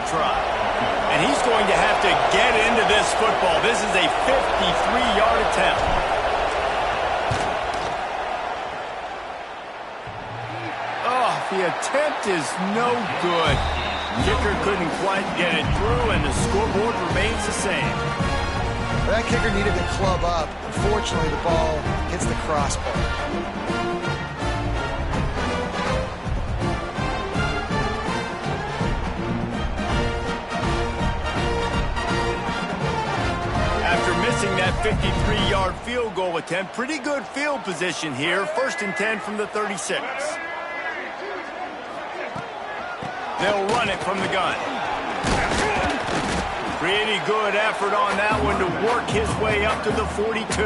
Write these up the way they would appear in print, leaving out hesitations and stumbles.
try. And he's going to have to get into this football. This is a 53-yard attempt. Oh, the attempt is no good. Kicker couldn't quite get it through, and the scoreboard remains the same. That kicker needed to club up. Unfortunately, the ball hits the crossbar. Missing that 53-yard field goal attempt. Pretty good field position here. 1st and 10 from the 36. They'll run it from the gun. Pretty good effort on that one to work his way up to the 42.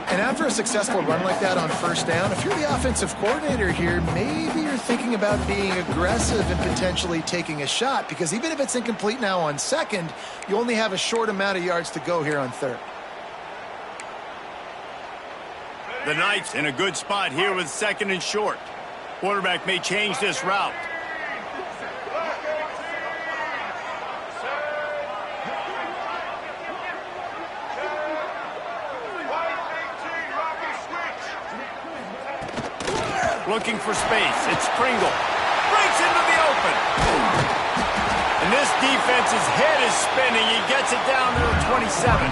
And after a successful run like that on 1st down, if you're the offensive coordinator here, maybe you're thinking about being aggressive and potentially taking a shot, because even if it's incomplete now on 2nd, you only have a short amount of yards to go here on 3rd. The Knights in a good spot here with 2nd and short. Quarterback may change this route. Looking for space. It's Pringle. Breaks into the open. And this defense's head is spinning. He gets it down to the 27.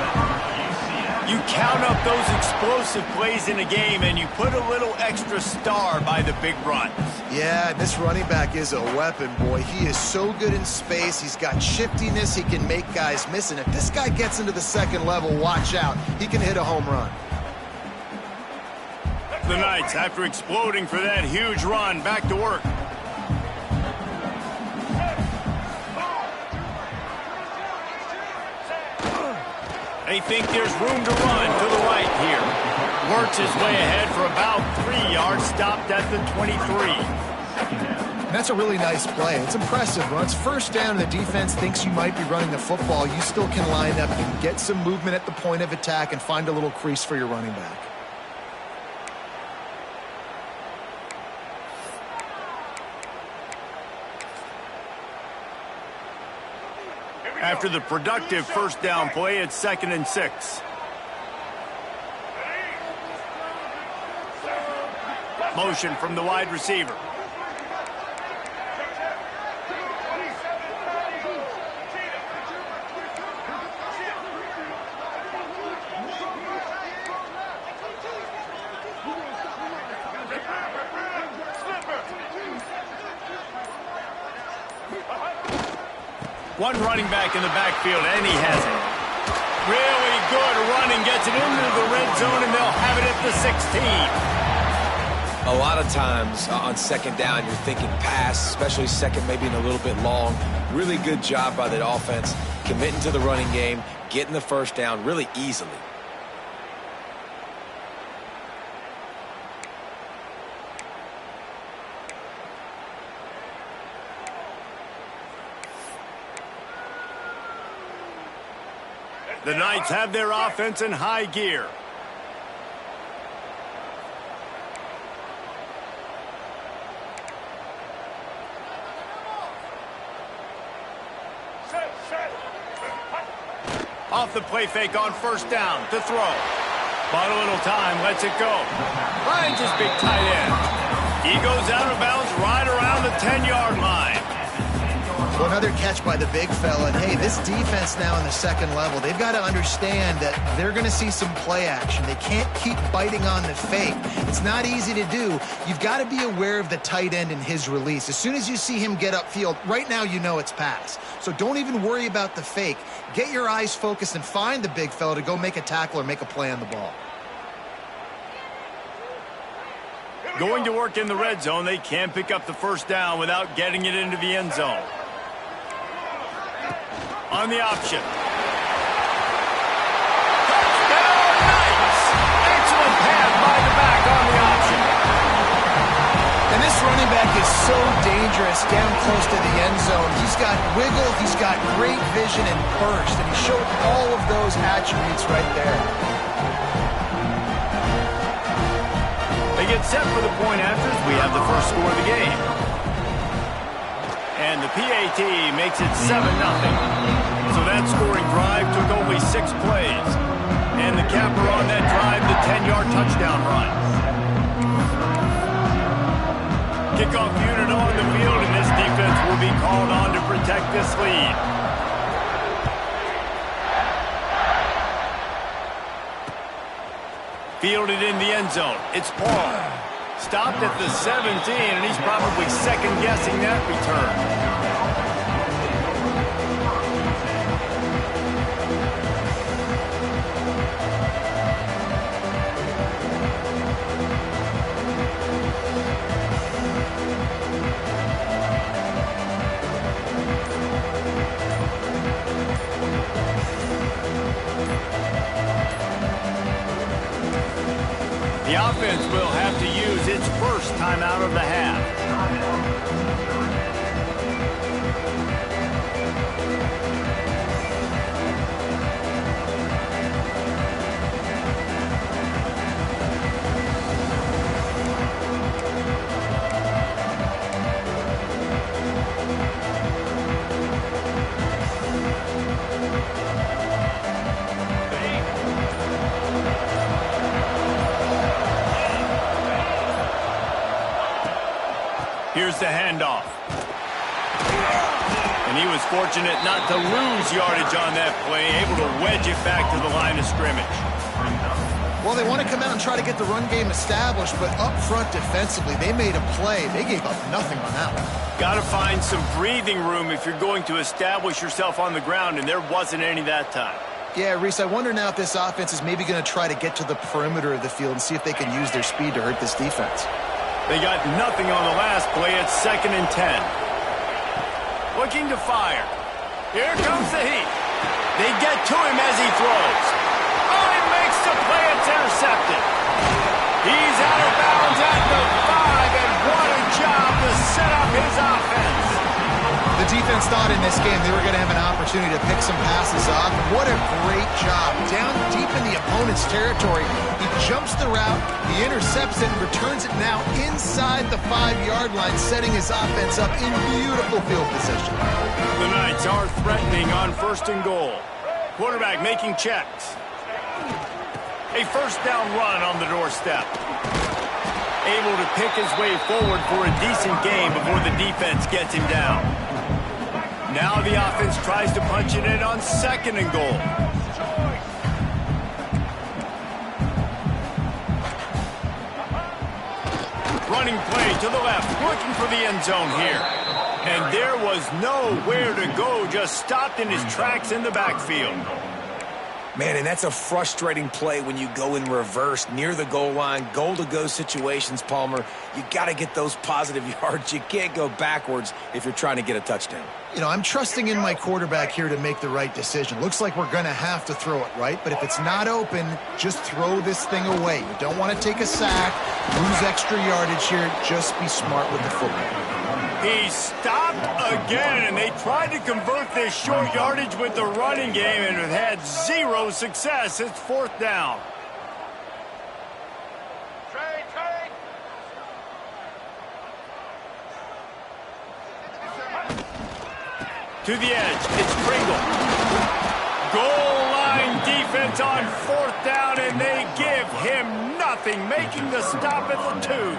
You count up those explosive plays in a game, and you put a little extra star by the big runs. Yeah, this running back is a weapon, boy. He is so good in space. He's got shiftiness. He can make guys miss. And if this guy gets into the 2nd level, watch out. He can hit a home run. The Knights, after exploding for that huge run, back to work. They think there's room to run to the right here. Works his way ahead for about 3 yards, stopped at the 23. That's a really nice play. It's impressive. When it's 1st down and the defense thinks you might be running the football, you still can line up and get some movement at the point of attack and find a little crease for your running back. After the productive 1st down play, it's 2nd and 6. Motion from the wide receiver. One running back in the backfield, and he has it. Really good running, gets it into the red zone, and they'll have it at the 16. A lot of times on 2nd down, you're thinking pass, especially 2nd, maybe in a little bit long. Really good job by the offense, committing to the running game, getting the 1st down really easily. The Knights have their offense in high gear. Off the play fake on 1st down to throw. Bought a little time, lets it go. Finds his big tight end. He goes out of bounds right around the 10-yard line. Well, another catch by the big fella. And, hey, this defense now in the 2nd level, they've got to understand that they're going to see some play action. They can't keep biting on the fake. It's not easy to do. You've got to be aware of the tight end and his release. As soon as you see him get upfield, right now you know it's pass. So don't even worry about the fake. Get your eyes focused and find the big fella to go make a tackle or make a play on the ball. Going to work in the red zone, they can't pick up the 1st down without getting it into the end zone. On the option. Touchdown, Knights! Excellent pass by the back on the option. And this running back is so dangerous down close to the end zone. He's got wiggle, he's got great vision and burst, and he showed all of those attributes right there. They get set for the point after as we have the first score of the game. And the PAT makes it 7-0. So that scoring drive took only 6 plays. And the capper on that drive, the 10-yard touchdown run. Kickoff unit on the field, and this defense will be called on to protect this lead. Fielded in the end zone. It's Paul. Stopped at the 17, and he's probably second-guessing that return. The offense will have to use its first timeout of the half. Here's the handoff. And he was fortunate not to lose yardage on that play, able to wedge it back to the line of scrimmage. Well, they want to come out and try to get the run game established, but up front defensively, they made a play. They gave up nothing on that one. Got to find some breathing room if you're going to establish yourself on the ground, and there wasn't any that time. Yeah, Reese, I wonder now if this offense is maybe going to try to get to the perimeter of the field and see if they can use their speed to hurt this defense. They got nothing on the last play. It's 2nd and 10. Looking to fire. Here comes the heat. They get to him as he throws. Oh, he makes the play. It's intercepted. He's out of bounds at the 5, and what a job to set up his offense. The defense thought in this game they were going to have an opportunity to pick some passes off. And what a great job. Down deep in the opponent's territory, he jumps the route, he intercepts it, and returns it now inside the 5-yard line, setting his offense up in beautiful field position. The Knights are threatening on 1st and goal. Quarterback making checks. A first down run on the doorstep. Able to pick his way forward for a decent game before the defense gets him down. Now the offense tries to punch it in on 2nd and goal. Running play to the left, looking for the end zone here. And there was nowhere to go, just stopped in his tracks in the backfield. Man, and that's a frustrating play when you go in reverse near the goal line, goal-to-go situations, Palmer. You got to get those positive yards. You can't go backwards if you're trying to get a touchdown. You know, I'm trusting in my quarterback here to make the right decision. Looks like we're going to have to throw it, right? But if it's not open, just throw this thing away. You don't want to take a sack, lose extra yardage here. Just be smart with the football. He stopped again, and they tried to convert this short yardage with the running game and have had 0 success. It's 4th down. To the edge, it's Pringle. Goal line defense on 4th down, and they give him nothing, making the stop at the 2.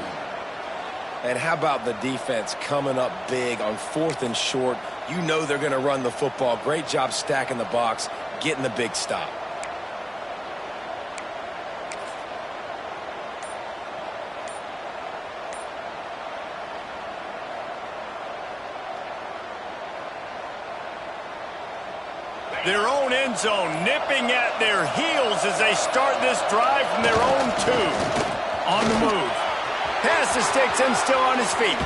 And how about the defense coming up big on 4th and short? You know they're going to run the football. Great job stacking the box, getting the big stop. Their own end zone nipping at their heels as they start this drive from their own 2. On the move. Pass to sticks and still on his feet.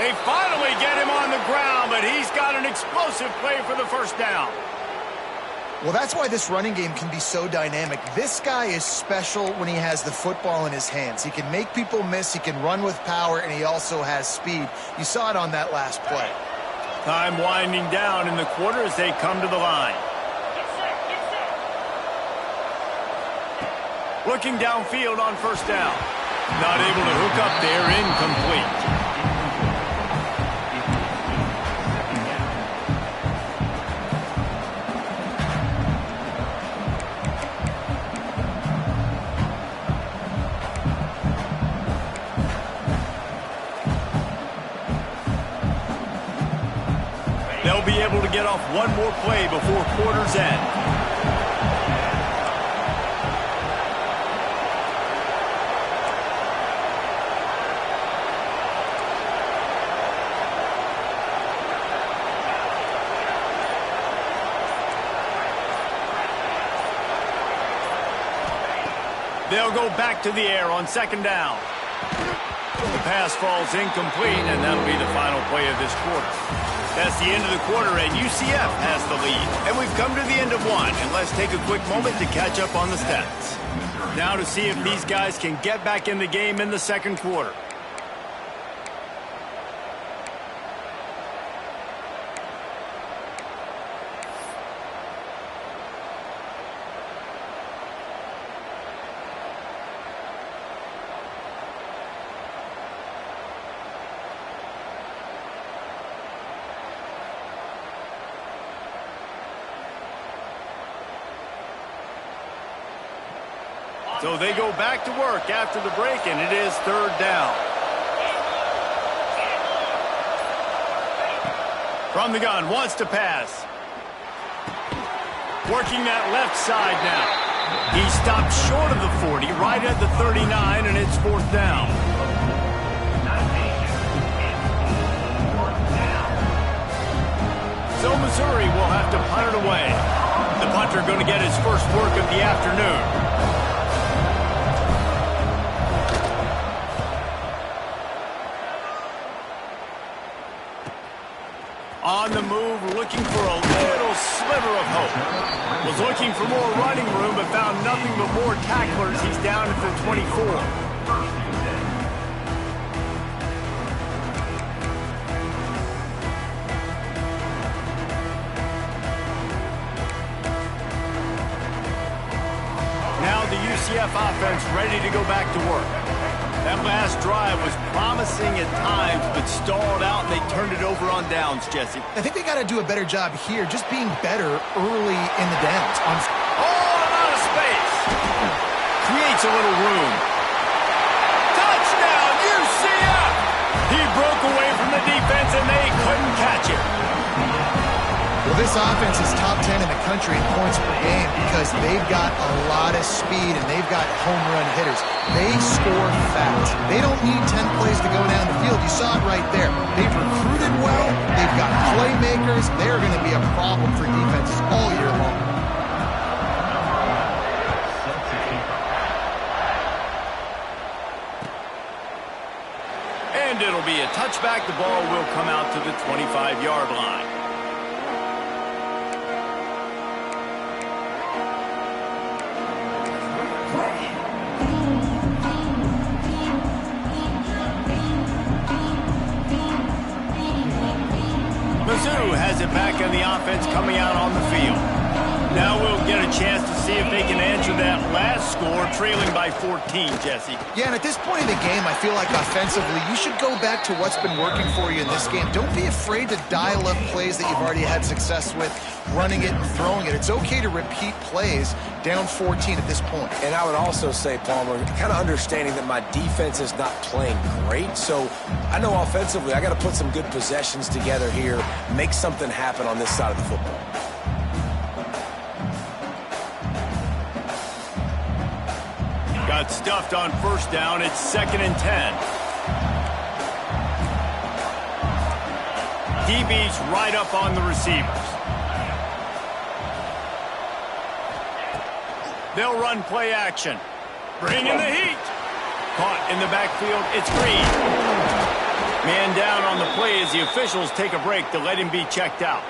They finally get him on the ground, but he's got an explosive play for the first down. Well, that's why this running game can be so dynamic. This guy is special when he has the football in his hands. He can make people miss, he can run with power, and he also has speed. You saw it on that last play. Time winding down in the quarter as they come to the line. Looking downfield on 1st down. Not able to hook up there, incomplete. be able to get off one more play before quarter's end. They'll go back to the air on second down. The pass falls incomplete, and that'll be the final play of this quarter. That's the end of the quarter, and UCF has the lead. And we've come to the end of one, and let's take a quick moment to catch up on the stats. Now to see if these guys can get back in the game in the second quarter. So they go back to work after the break, and it is third down. From the gun, wants to pass. Working that left side now. He stopped short of the 40, right at the 39, and it's fourth down. So Missouri will have to punt it away. The punter going to get his first work of the afternoon. On the move, looking for a little sliver of hope. Was looking for more running room, but found nothing but more tacklers. He's down at the 24. Now the UCF offense ready to go back to work. That last drive was promising at times, but stalled out, and they turned it over on downs, Jesse. I think they got to do a better job here, just being better early in the downs. Oh, a lot of space. Creates a little room. Touchdown, UCF! He broke away from the defense, and they couldn't catch it. Well, this offense is top 10 in the country in points per game because they've got a lot of speed and they've got home run hitters. They score fast. They don't need 10 plays to go down the field. You saw it right there. They've recruited well. They've got playmakers. They're going to be a problem for defenses all year long. And it'll be a touchback. The ball will come out to the 25-yard line. Mizzou has it back on the offense coming out on the field. Now we'll get a chance to see if they can answer that last score, trailing by 14, Jesse. Yeah, and at this point in the game, I feel like offensively, you should go back to what's been working for you in this game. Don't be afraid to dial up plays that you've already had success with, running it and throwing it. It's okay to repeat plays down 14 at this point. And I would also say, Palmer, kind of understanding that my defense is not playing great, so I know offensively I got to put some good possessions together here, make something happen on this side of the football. Got stuffed on first down. It's 2nd and 10. DB's right up on the receivers. They'll run play action. Bring in the heat. Caught in the backfield. It's Green. Man down on the play as the officials take a break to let him be checked out.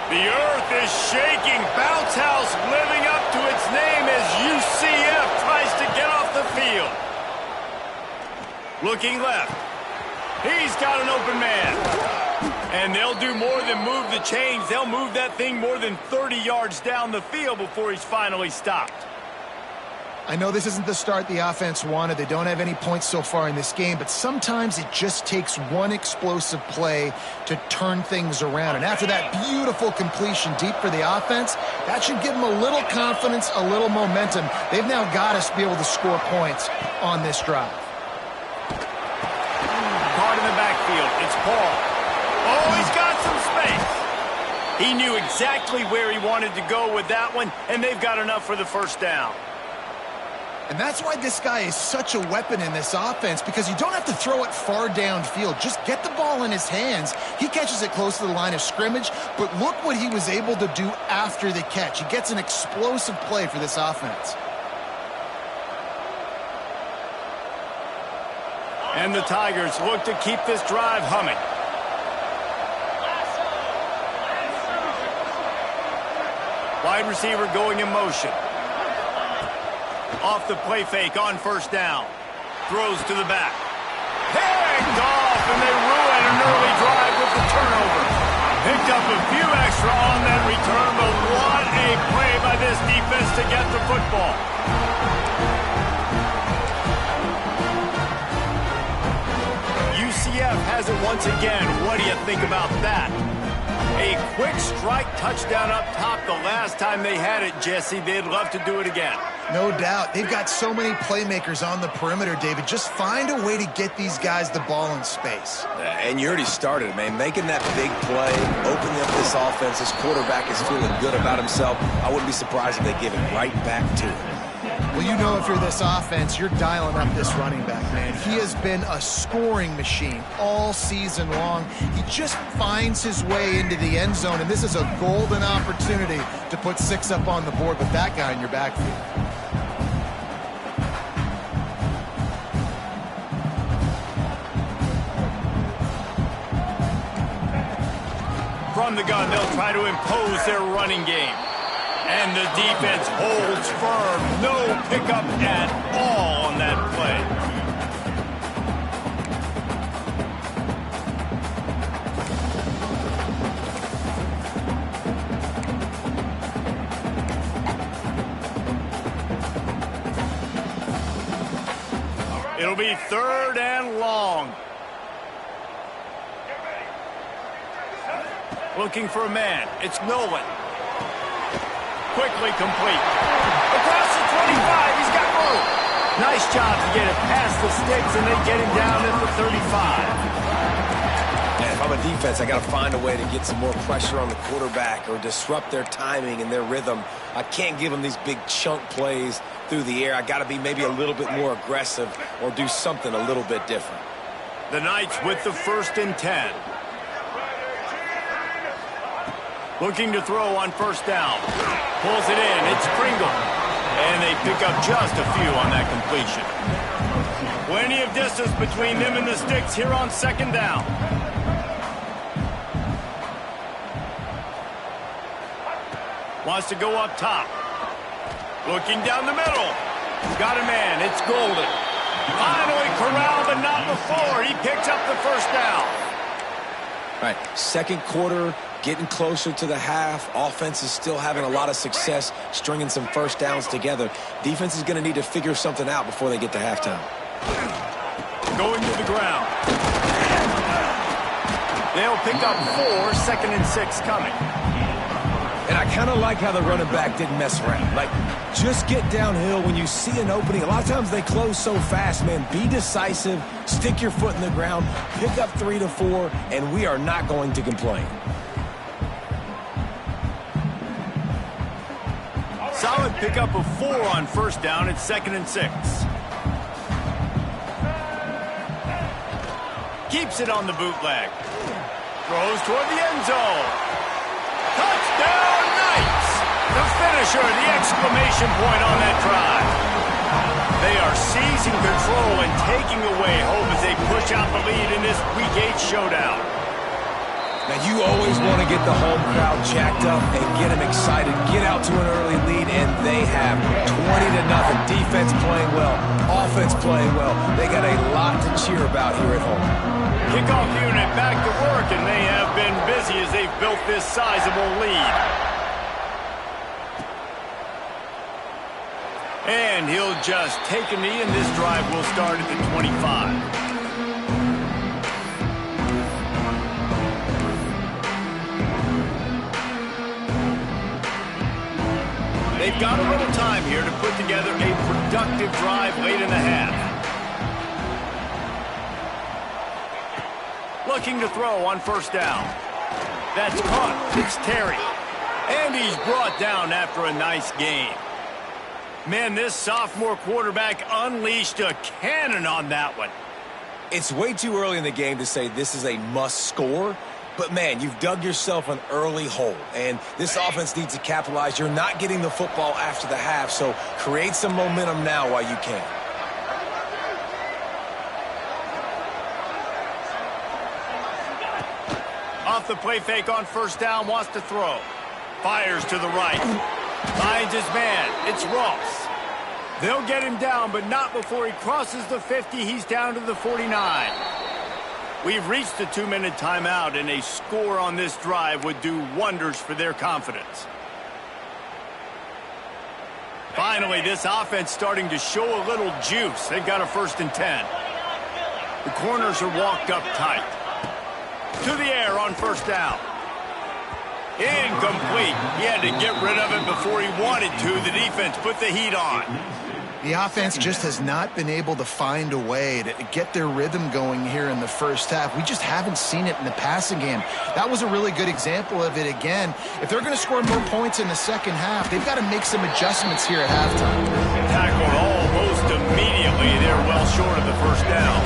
The earth is shaking. Bounce house living up to its name as UCF tries to get off the field. Looking left. He's got an open man. And they'll do more than move the chains. They'll move that thing more than 30 yards down the field before he's finally stopped. I know this isn't the start the offense wanted. They don't have any points so far in this game, but sometimes it just takes one explosive play to turn things around. And after that beautiful completion deep for the offense, that should give them a little confidence, a little momentum. They've now got us to be able to score points on this drive. Caught in the backfield. It's Paul. Oh, he's got some space. He knew exactly where he wanted to go with that one, and they've got enough for the first down. And that's why this guy is such a weapon in this offense, because you don't have to throw it far downfield. Just get the ball in his hands. He catches it close to the line of scrimmage, but look what he was able to do after the catch. He gets an explosive play for this offense. And the Tigers look to keep this drive humming. Wide receiver going in motion. Off the play fake on first down. Throws to the back. Picked off, and they ruin an early drive with the turnover. Picked up a few extra on that return, but what a play by this defense to get the football. UCF has it once again. What do you think about that? A quick strike touchdown up top the last time they had it, Jesse. They'd love to do it again. No doubt. They've got so many playmakers on the perimeter, David. Just find a way to get these guys the ball in space. And you already started, man. Making that big play, opening up this offense. This quarterback is feeling good about himself. I wouldn't be surprised if they give it right back to him. Well, you know if you're this offense, you're dialing up this running back, man. He has been a scoring machine all season long. He just finds his way into the end zone, and this is a golden opportunity to put 6 up on the board with that guy in your backfield. From the gun, they'll try to impose their running game. And the defense holds firm. No pickup at all on that play. It'll be 3rd and long. Looking for a man. It's Nolan. Quickly complete. Across the 25, he's got room. Nice job to get it past the sticks, and they get him down at the 35. And if I'm a defense, I got to find a way to get some more pressure on the quarterback or disrupt their timing and their rhythm. I can't give them these big chunk plays through the air. I got to be maybe a little bit more aggressive or do something a little bit different. The Knights with the 1st and 10. Looking to throw on first down. Pulls it in. It's Pringle. And they pick up just a few on that completion. Plenty of distance between them and the sticks here on 2nd down. Wants to go up top. Looking down the middle. Got a man. It's Golden. Finally corralled, but not before. He picks up the first down. All right, 2nd quarter, getting closer to the half. Offense is still having a lot of success stringing some first downs together. Defense is going to need to figure something out before they get to halftime. Going to the ground. They'll pick up 4, 2nd and 6 coming. And I kind of like how the running back didn't mess around. Like, just get downhill when you see an opening. A lot of times they close so fast, man. Be decisive, stick your foot in the ground, pick up 3 to 4, and we are not going to complain. Solid pickup of 4 on first down. It's 2nd and 6. Keeps it on the bootleg. Throws toward the end zone. Touchdown, Knights! The finisher, the exclamation point on that drive. They are seizing control and taking away hope as they push out the lead in this Week 8 showdown. Now, you always want to get the home crowd jacked up and get them excited. Get out to an early lead, and they have 20-0. Defense playing well, offense playing well. They got a lot to cheer about here at home. Kickoff unit back to work, and they have been busy as they've built this sizable lead. And he'll just take a knee, and this drive will start at the 25. They've got a little time here to put together a productive drive late in the half. Looking to throw on first down. That's caught. It's Terry. And he's brought down after a nice gain. Man, this sophomore quarterback unleashed a cannon on that one. It's way too early in the game to say this is a must score. But, man, you've dug yourself an early hole, and this offense needs to capitalize. You're not getting the football after the half, so create some momentum now while you can. Off the play fake on first down, wants to throw. Fires to the right. Finds his man. It's Ross. They'll get him down, but not before he crosses the 50. He's down to the 49. We've reached the 2-minute timeout, and a score on this drive would do wonders for their confidence. Finally, this offense starting to show a little juice. They've got a 1st and 10. The corners are walked up tight. To the air on first down. Incomplete. He had to get rid of it before he wanted to. The defense put the heat on. The offense just has not been able to find a way to get their rhythm going here in the first half. We just haven't seen it in the passing game. That was a really good example of it again. If they're going to score more points in the second half, they've got to make some adjustments here at halftime. Tackled almost immediately. They're well short of the first down.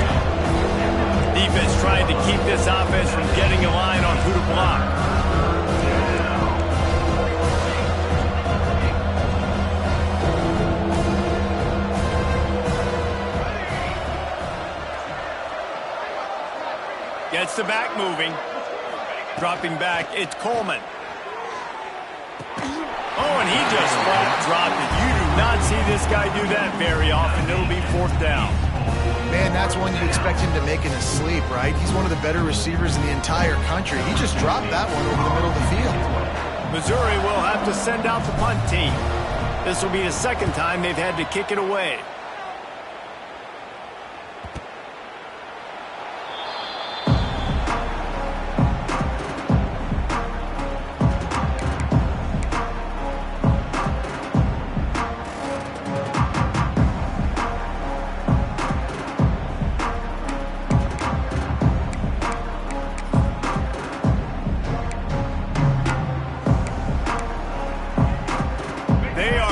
Defense trying to keep this offense from getting a line on who to block. Gets the back moving. Dropping back, it's Coleman. Oh, and he just flat dropped it. You do not see this guy do that very often. It'll be 4th down. Man, that's one you expect him to make in his sleep, right? He's one of the better receivers in the entire country. He just dropped that one over the middle of the field. Missouri will have to send out the punt team. This will be the second time they've had to kick it away.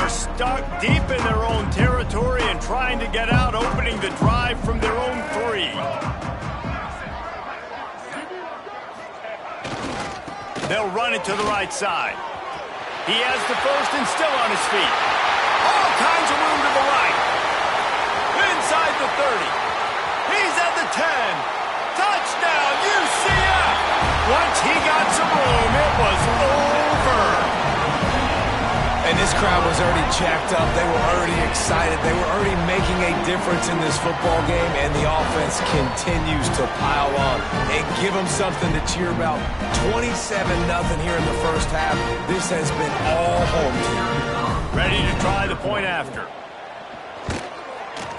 Stuck deep in their own territory and trying to get out, opening the drive from their own 3. They'll run it to the right side. He has the first and still on his feet. All kinds of room to the right. Inside the 30. He's at the 10. Touchdown, UCF! Once he got some room, it was over. And this crowd was already jacked up. They were already excited. They were already making a difference in this football game, and the offense continues to pile on and give them something to cheer about. 27-0 here in the first half. This has been all home team. Ready to try the point after.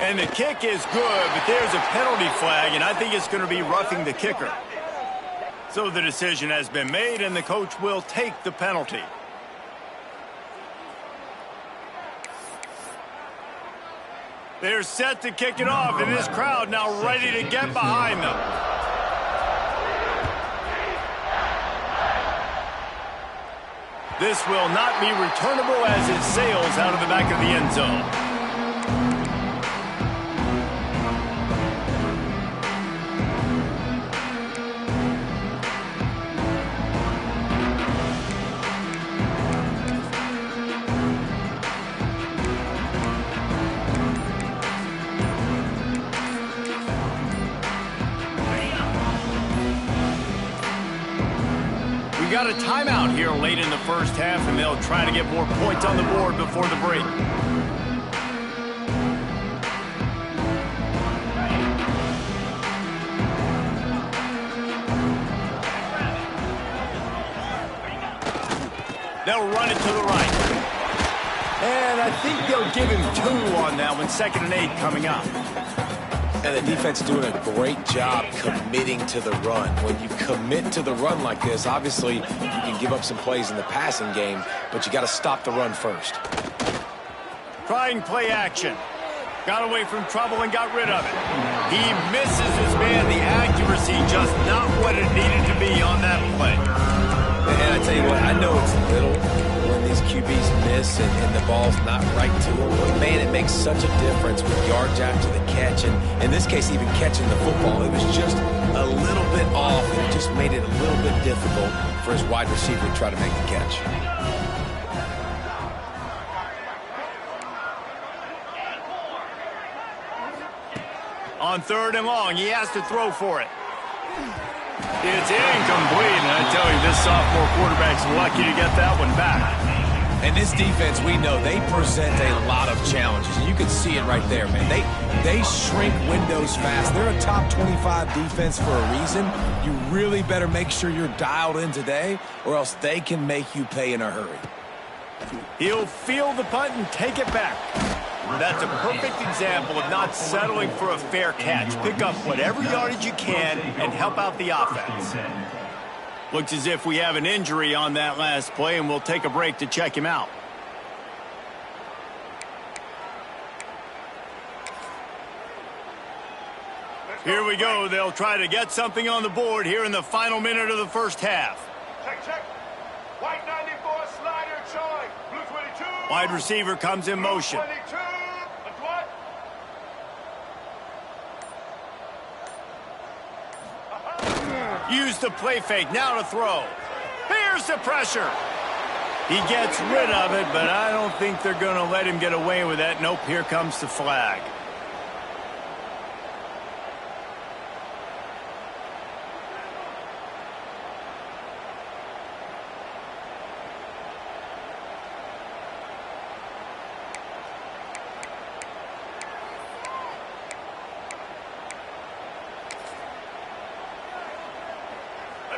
And the kick is good, but there's a penalty flag, and I think it's going to be roughing the kicker. So the decision has been made, and the coach will take the penalty. They're set to kick it off, and this crowd now ready to get behind them. This will not be returnable as it sails out of the back of the end zone. Got a timeout here late in the first half, and they'll try to get more points on the board before the break. They'll run it to the right. And I think they'll give him 2 on that one, 2nd and 8 coming up. And the defense is doing a great job committing to the run. When you commit to the run like this, obviously you can give up some plays in the passing game, but you got to stop the run first. Trying play action. Got away from trouble and got rid of it. He misses his man. The accuracy just not what it needed to be on that play. And I tell you what, I know it's little when these QBs miss and the ball's not right to them, but man, it makes such a difference with yards after the catch. And in this case, even catching the football, it was just a little bit off, and it just made it a little bit difficult for his wide receiver to try to make the catch. On 3rd and long, he has to throw for it. It's incomplete, and I tell you, this sophomore quarterback's lucky to get that one back. And this defense, we know, they present a lot of challenges. And you can see it right there, man. They shrink windows fast. They're a top 25 defense for a reason. You really better make sure you're dialed in today, or else they can make you pay in a hurry. He'll field the punt and take it back. That's a perfect example of not settling for a fair catch. Pick up whatever yardage you can and help out the offense. Looks as if we have an injury on that last play, and we'll take a break to check him out. Here we go. They'll try to get something on the board here in the final minute of the first half. Check. White 94, slider, Troy. Blue 22. Wide receiver comes in motion. 22. Use the play fake, now to throw. Here's the pressure. He gets rid of it, but I don't think they're going to let him get away with that. Nope, here comes the flag.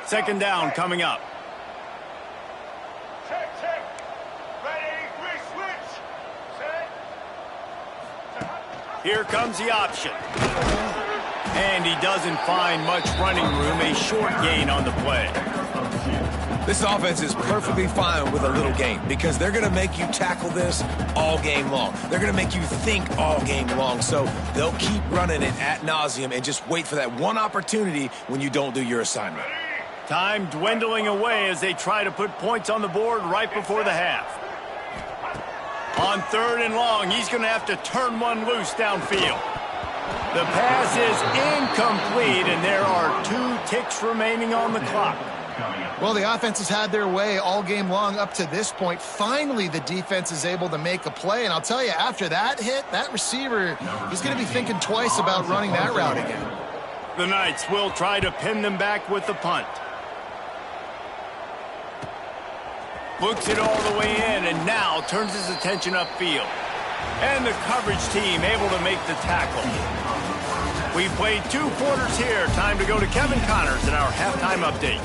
Second down coming up. Check. Ready, switch. Set. Here comes the option. And he doesn't find much running room. A short gain on the play. This offense is perfectly fine with a little gain because they're going to make you tackle this all game long. They're going to make you think all game long. So they'll keep running it ad nauseum and just wait for that one opportunity when you don't do your assignment. Time dwindling away as they try to put points on the board right before the half. On 3rd and long, he's going to have to turn one loose downfield. The pass is incomplete, and there are 2 ticks remaining on the clock. Well, the offense has had their way all game long up to this point. Finally, the defense is able to make a play, and I'll tell you, after that hit, that receiver, he's going to be thinking twice about running that route again. The Knights will try to pin them back with the punt. Books it all the way in, and now turns his attention upfield. And the coverage team able to make the tackle. We've played 2 quarters here. Time to go to Kevin Connors in our halftime update.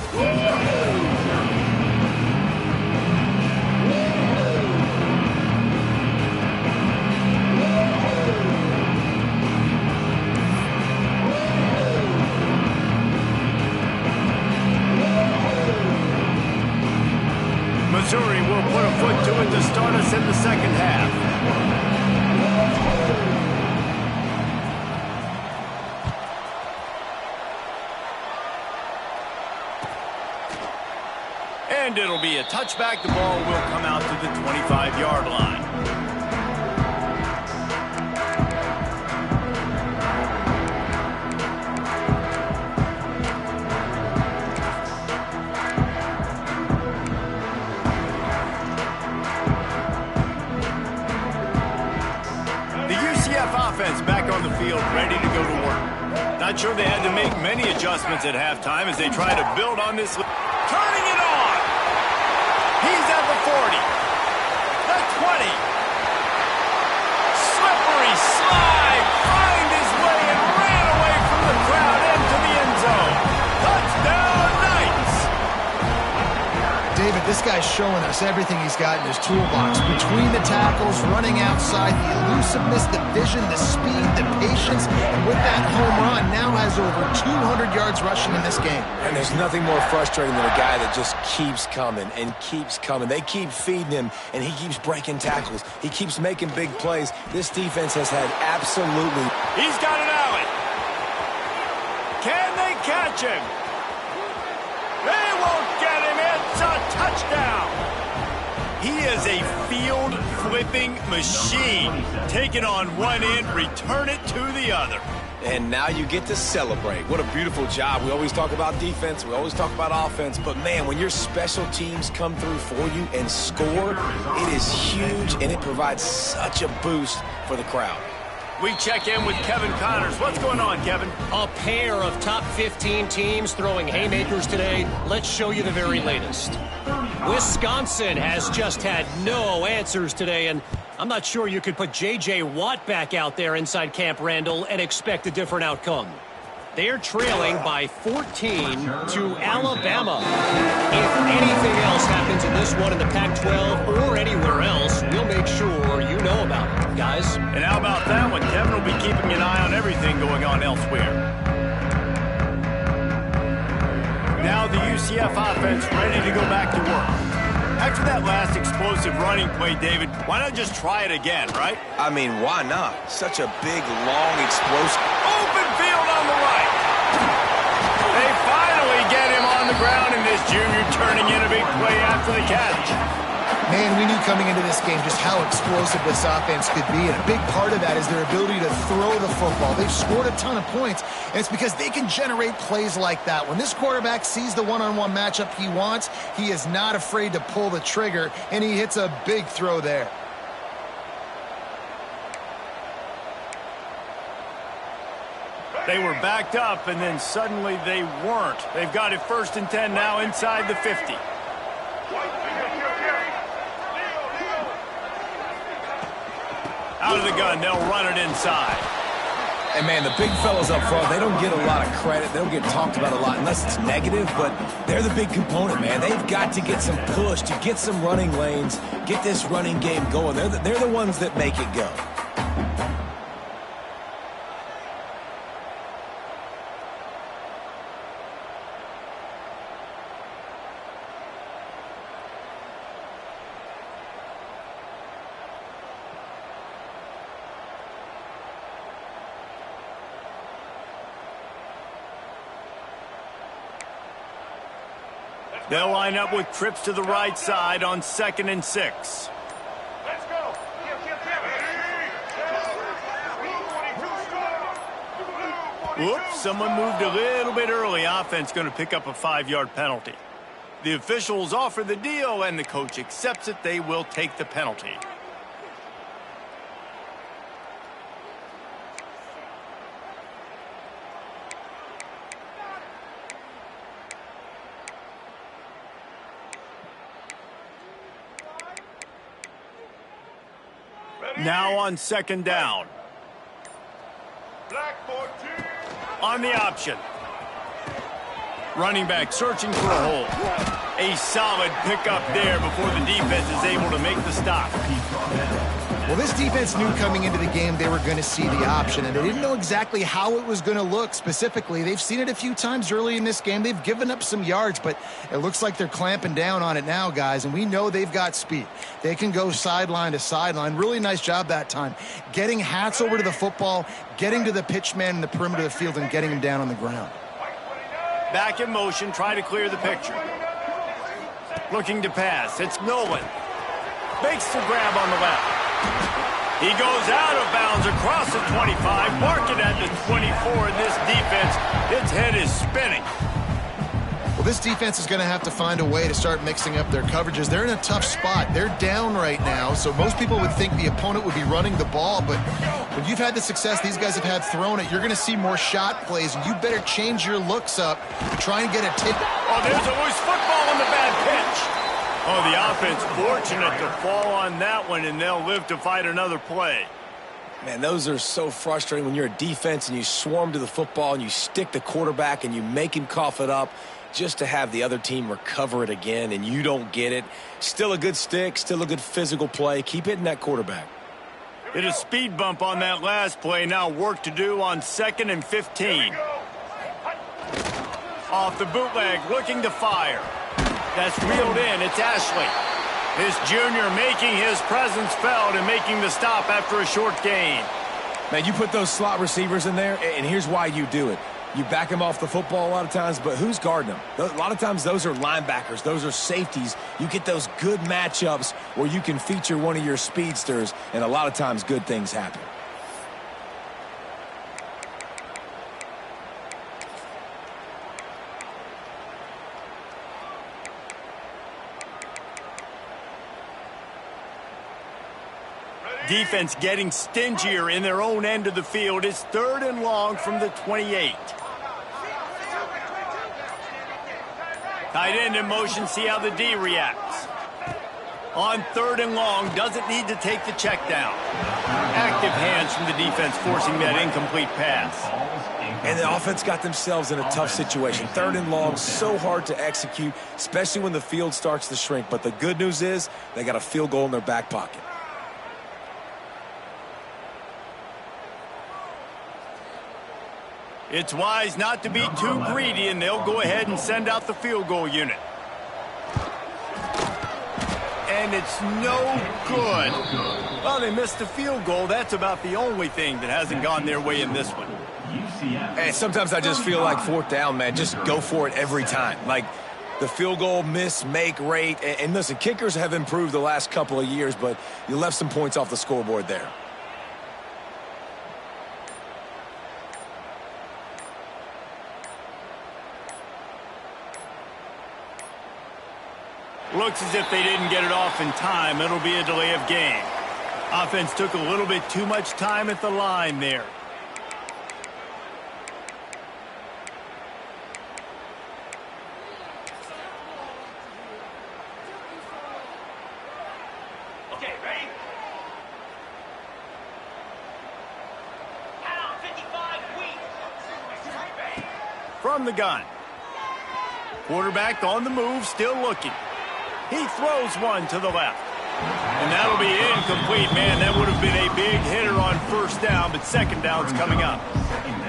Missouri will put a foot to it to start us in the second half. And it'll be a touchback. The ball will come out to the 25-yard line. Offense back on the field, ready to go to work. Not sure they had to make many adjustments at halftime as they try to build on this. Turning it on. He's at the 40. The 20. Slippery slide. Find his way and ran away from the crowd into the end zone. Touchdown, Knights. David, this this guy's showing us everything he's got in his toolbox. Between the tackles, running outside, the elusiveness, the vision, the speed, the patience. And with that home run, now has over 200 yards rushing in this game. And there's nothing more frustrating than a guy that just keeps coming and keeps coming. They keep feeding him, and he keeps breaking tackles. He keeps making big plays. This defense has had absolutely... He's got an alley. Can they catch him? They won't get him. It's a touchdown. He is a field-flipping machine. Take it on one end, return it to the other. And now you get to celebrate. What a beautiful job. We always talk about defense. We always talk about offense. But, man, when your special teams come through for you and score, it is huge, and it provides such a boost for the crowd. We check in with Kevin Connors. What's going on, Kevin? A pair of top 15 teams throwing haymakers today. Let's show you the very latest. Wisconsin has just had no answers today, and I'm not sure you could put J.J. Watt back out there inside Camp Randall and expect a different outcome. They're trailing by 14 to Alabama. If anything else happens in this one in the Pac-12 or anywhere else, we'll make sure you know about it, guys. And how about that one? Kevin will be keeping an eye on everything going on elsewhere. Now the UCF offense ready to go back to work. After that last explosive running play, David, why not just try it again, right? I mean, why not? Such a big, long, explosive... Open field on the right. They finally get him on the ground, and this junior turning in a big play after the catch. Man, we knew coming into this game just how explosive this offense could be, and a big part of that is their ability to throw the football. They've scored a ton of points, and it's because they can generate plays like that. When this quarterback sees the one-on-one matchup he wants, he is not afraid to pull the trigger, and he hits a big throw there. They were backed up, and then suddenly they weren't. They've got it 1st and 10 now inside the 50. Out of the gun, they'll run it inside. And, man, the big fellas up front, they don't get a lot of credit. They don't get talked about a lot unless it's negative, but they're the big component, man. They've got to get some push, to get some running lanes, get this running game going. They're the ones that make it go. They'll line up with trips to the right side on 2nd and 6. Let's go. Whoops, someone moved a little bit early. Offense going to pick up a 5-yard penalty. The officials offer the deal, and the coach accepts it. They will take the penalty. Now on 2nd down. Blackboard team. On the option. Running back searching for a hole. A solid pickup there before the defense is able to make the stop. Well, this defense knew coming into the game they were going to see the option, and they didn't know exactly how it was going to look specifically. They've seen it a few times early in this game. They've given up some yards, but it looks like they're clamping down on it now, guys, and we know they've got speed. They can go sideline to sideline. Really nice job that time. Getting Hats over to the football, getting to the pitch man in the perimeter of the field, and getting him down on the ground. Back in motion, try to clear the picture. Looking to pass. It's Nolan. Makes the grab on the left. He goes out of bounds across the 25, marking at the 24, and this defense, its head is spinning. Well, this defense is going to have to find a way to start mixing up their coverages. They're in a tough spot. They're down right now, so most people would think the opponent would be running the ball, but when you've had the success these guys have had throwing it, you're going to see more shot plays, and you better change your looks up to try and get a tip. Oh, there's a loose football on the bad pitch. Oh, the offense fortunate to fall on that one, and they'll live to fight another play. Man, those are so frustrating when you're a defense and you swarm to the football and you stick the quarterback and you make him cough it up. just to have the other team recover it again and you don't get it. Still a good stick, still a good physical play. Keep hitting that quarterback. Hit a speed bump on that last play. Now work to do on 2nd and 15. Off the bootleg, looking to fire. That's reeled in. It's Ashley. This junior making his presence felt and making the stop after a short gain. Man, you put those slot receivers in there, and here's why you do it. You back them off the football a lot of times, but who's guarding them? A lot of times those are linebackers. Those are safeties. You get those good matchups where you can feature one of your speedsters, and a lot of times good things happen. Defense getting stingier in their own end of the field. It's 3rd and long from the 28. Tight end in motion, see how the D reacts. On 3rd and long, doesn't need to take the check down. Active hands from the defense forcing that incomplete pass. And the offense got themselves in a tough situation. 3rd and long, so hard to execute, especially when the field starts to shrink. But the good news is they got a field goal in their back pocket. It's wise not to be too greedy, and they'll go ahead and send out the field goal unit. And it's no good. Well, they missed the field goal. That's about the only thing that hasn't gone their way in this one. Hey, sometimes I just feel like 4th down, man. Just go for it every time. Like the field goal miss-make rate. And listen, kickers have improved the last couple of years, but you left some points off the scoreboard there. Looks as if they didn't get it off in time. It'll be a delay of game. Offense took a little bit too much time at the line there. Okay, ready? Down 55 weeks. From the gun. Quarterback on the move, still looking. He throws one to the left. And that'll be incomplete, man. That would have been a big hitter on 1st down, but 2nd down's coming up.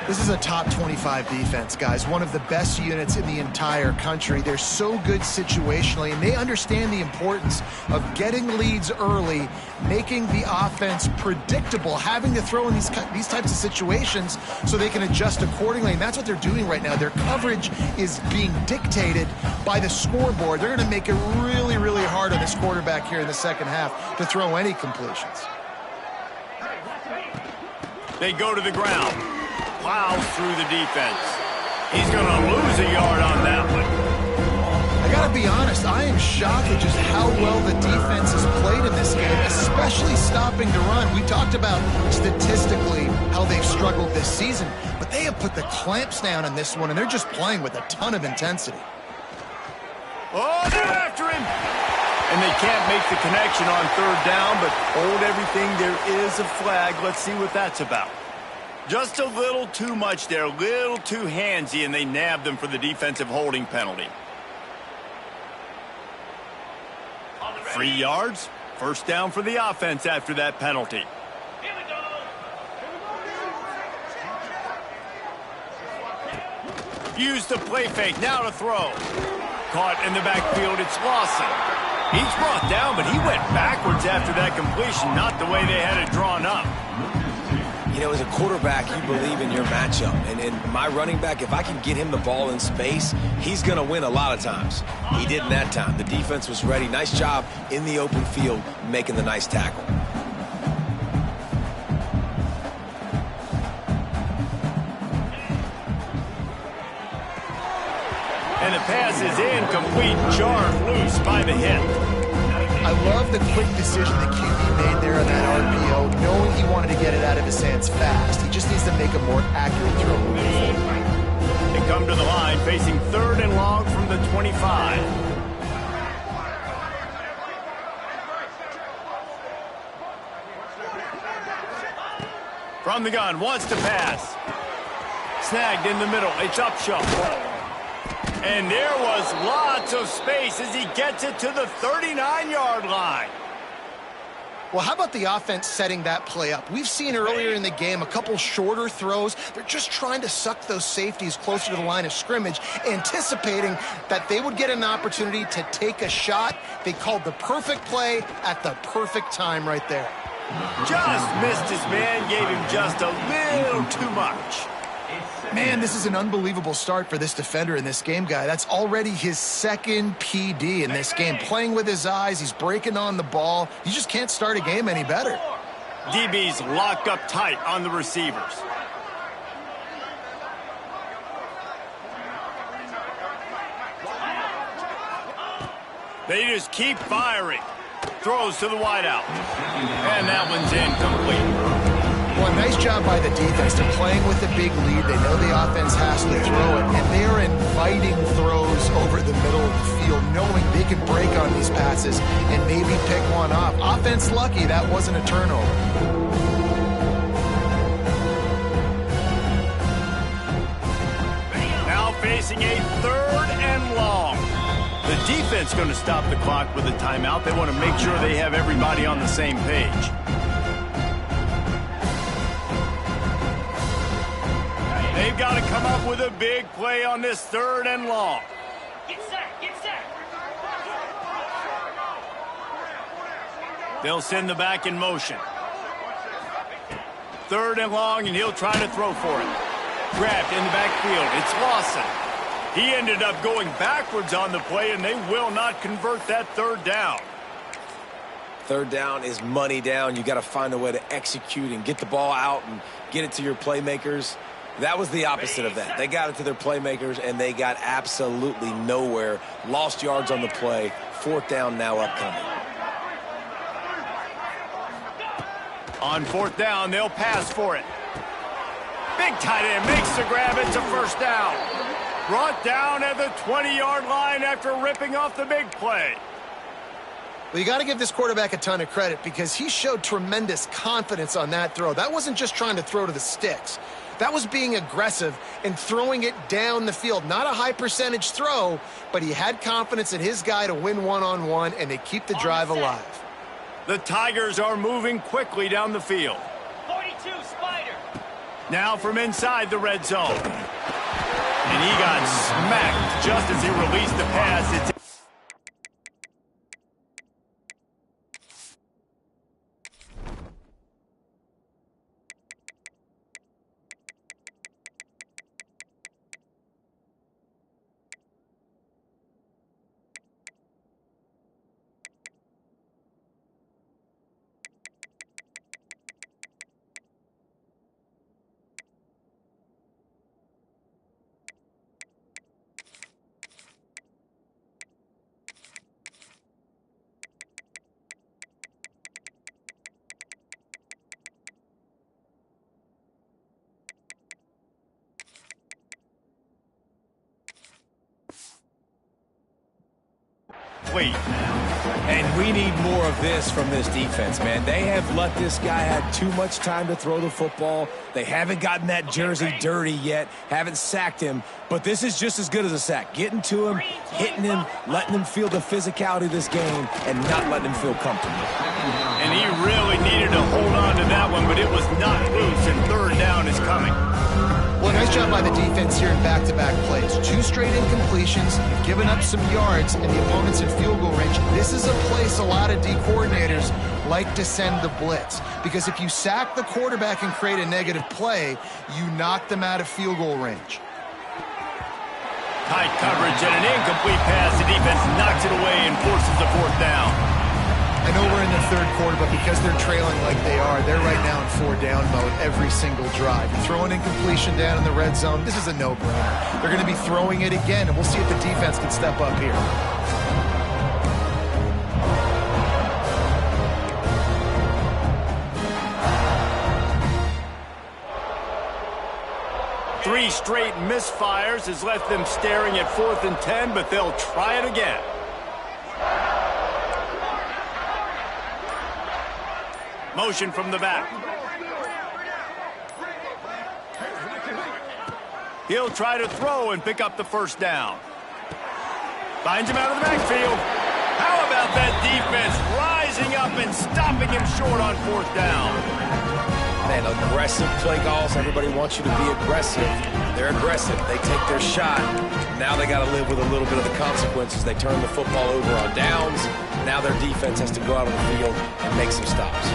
This is a top 25 defense, guys. One of the best units in the entire country. They're so good situationally, and they understand the importance of getting leads early, making the offense predictable, having to throw in these types of situations so they can adjust accordingly. And that's what they're doing right now. Their coverage is being dictated by the scoreboard. They're going to make it really, really hard on this quarterback here in the 2nd half to throw any completions. They go to the ground. Plows through the defense. He's going to lose a yard on that one. I got to be honest, I am shocked at just how well the defense has played in this game, especially stopping the run. We talked about statistically how they've struggled this season, but they have put the clamps down in this one, and they're just playing with a ton of intensity. Oh, they're after him. And they can't make the connection on 3rd down, but hold everything. There is a flag. Let's see what that's about. Just a little too much there, a little too handsy, and they nabbed them for the defensive holding penalty. 3 yards, 1st down for the offense after that penalty. Here we go. Use the play fake, now to throw. Caught in the backfield, it's Lawson. He's brought down, but he went backwards after that completion, not the way they had it drawn up. You know, as a quarterback, you believe in your matchup. And my running back, if I can get him the ball in space, he's going to win a lot of times. He didn't that time. The defense was ready. Nice job in the open field making the nice tackle. And the pass is incomplete, jarred loose by the hit. I love the quick decision that QB made there on that RPO, knowing he wanted to get it out of his hands fast. He just needs to make a more accurate throw moving forward. They come to the line facing 3rd and long from the 25. From the gun, wants to pass. Snagged in the middle, it's Upshaw. And there was lots of space as he gets it to the 39-yard line. Well, how about the offense setting that play up? We've seen earlier in the game a couple shorter throws. They're just trying to suck those safeties closer to the line of scrimmage, anticipating that they would get an opportunity to take a shot. They called the perfect play at the perfect time right there. Just missed his man, gave him just a little too much. Man, this is an unbelievable start for this defender in this game, guy. That's already his second PD in this game. Playing with his eyes, he's breaking on the ball. You just can't start a game any better. DB's locked up tight on the receivers. They just keep firing. Throws to the wideout. And that one's incomplete. Well, nice job by the defense. They're playing with a big lead. They know the offense has to throw it, and they are inviting throws over the middle of the field, knowing they can break on these passes and maybe pick one off. Offense lucky that wasn't a turnover. Now facing a 3rd and long. The defense going to stop the clock with a timeout. They want to make sure they have everybody on the same page. They've got to come up with a big play on this 3rd and long. Get set, get set. They'll send the back in motion. 3rd and long, and he'll try to throw for it. Grabbed in the backfield. It's Lawson. He ended up going backwards on the play, and they will not convert that 3rd down. 3rd down is money down. You got to find a way to execute and get the ball out and get it to your playmakers. That was the opposite of that. They got it to their playmakers, and they got absolutely nowhere. Lost yards on the play. 4th down now upcoming. On 4th down, they'll pass for it. Big tight end makes the grab. It's a 1st down. Brought down at the 20-yard line after ripping off the big play. Well, you got to give this quarterback a ton of credit because he showed tremendous confidence on that throw. That wasn't just trying to throw to the sticks. That was being aggressive and throwing it down the field. Not a high percentage throw, but he had confidence in his guy to win one-on-one, and they keep the drive alive. The Tigers are moving quickly down the field. 42, Spider. Now from inside the red zone. And he got smacked just as he released the pass. It's And we need more of this from this defense, man. They have let this guy have too much time to throw the football. They haven't gotten that jersey dirty yet, haven't sacked him. But this is just as good as a sack. Getting to him, hitting him, letting him feel the physicality of this game, and not letting him feel comfortable. And he really needed to hold on to that one, but it was not loose, and 3rd down is coming. Well, nice job by the defense here in back-to-back plays. 2 straight incompletions, giving up some yards, and the opponent's in field goal range. This is a place a lot of D coordinators like to send the blitz, because if you sack the quarterback and create a negative play, you knock them out of field goal range. Tight coverage and an incomplete pass. The defense knocks it away and forces the 4th down. I know we're in the 3rd quarter, but because they're trailing like they are, they're right now in 4-down mode every single drive. You throw an incompletion down in the red zone, this is a no-brainer. They're going to be throwing it again, and we'll see if the defense can step up here. Three straight misfires has left them staring at 4th and 10, but they'll try it again. Motion from the back. He'll try to throw and pick up the 1st down. Finds him out of the backfield. How about that defense rising up and stopping him short on 4th down? Man, aggressive play calls. Everybody wants you to be aggressive. They're aggressive. They take their shot. Now they got to live with a little bit of the consequences. They turn the football over on downs. Now their defense has to go out on the field and make some stops.